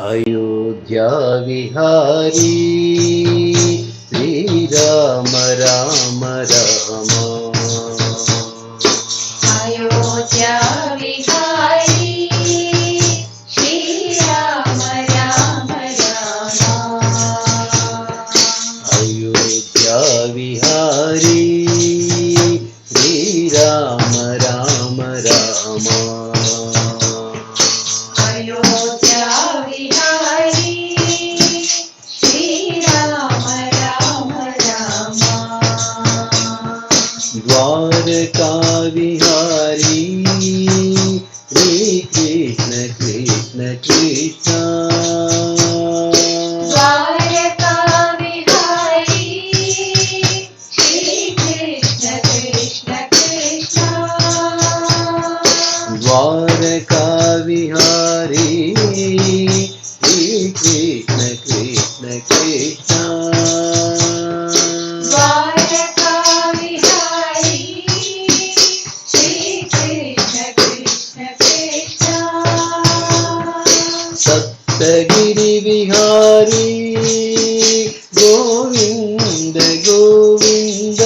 अयोध्या विहारी श्री राम राम राम। अयोध्या विहारी श्री राम राम राम। अयोध्या विहारी श्री राम राम राम। अयोध्या विहारी श्री राम राम राम। द्वारका विहारी श्री कृष्ण कृष्ण कृष्ण। द्वारका विहारी श्री कृष्ण कृष्ण कृष्ण। द्वारका विहारी श्री कृष्ण कृष्ण कृष्ण। द्वारका विहारी श्री कृष्ण कृष्ण कृष्ण। सप्तगिरि विहारी गोविंद गोविंद।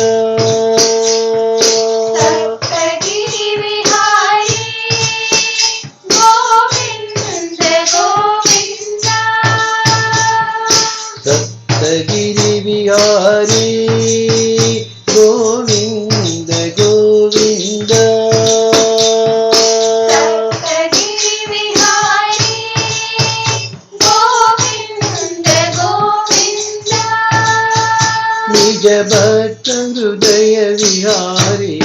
सप्तगिरि विहारी गोविंद गोविंद। सप्तगिरि विहारी गोविंद गोविंद। सप्तगिरि विहारी गोविंद गोविंद। निज भक्त हृदय विहारी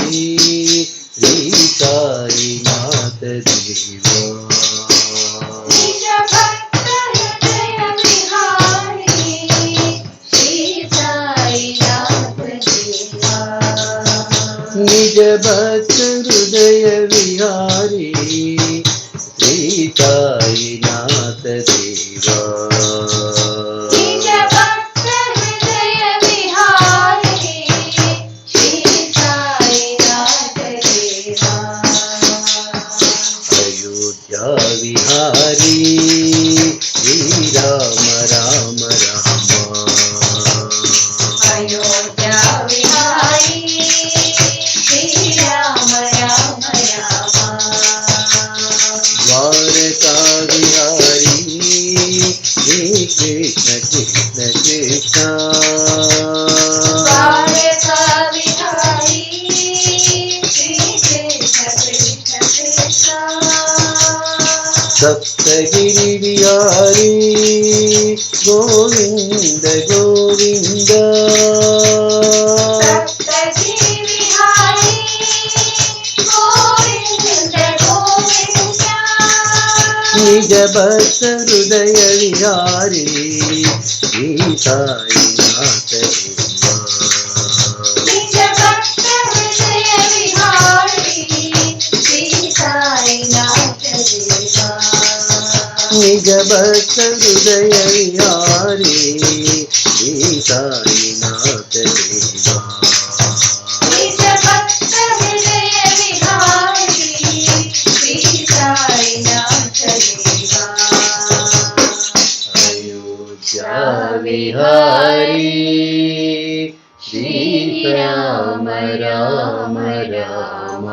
श्री साईनाथ देवा। निज भक्त हृदय विहारी श्री साईनाथ देवा। निज भक्त हृदय विहारी श्री साईनाथ देवा। निज भक्त हृदय विहारी श्री साईनाथ देवा। अयोध्या विहारी श्री राम राम राम। अयोध्या विहारी श्री राम राम राम। द्वारका विहारी श्री कृष्ण कृष्ण कृष्ण। द्वारका विहारी श्री कृष्ण कृष्ण कृष्ण। सप्तगिरि विहारी गोविंद गोविंद। सप्तगिरि विहारी गोविंद गोविंद। निज भक्त हृदय विहारी श्री साईनाथ देवा। निज भक्त हृदय विहारी श्री साईनाथ देवा। निज भक्त हृदय विहारी श्री साईनाथ देवा। निज भक्त हृदय विहारी श्री साईनाथ देवा। अयोध्या विहारी श्री राम राम राम।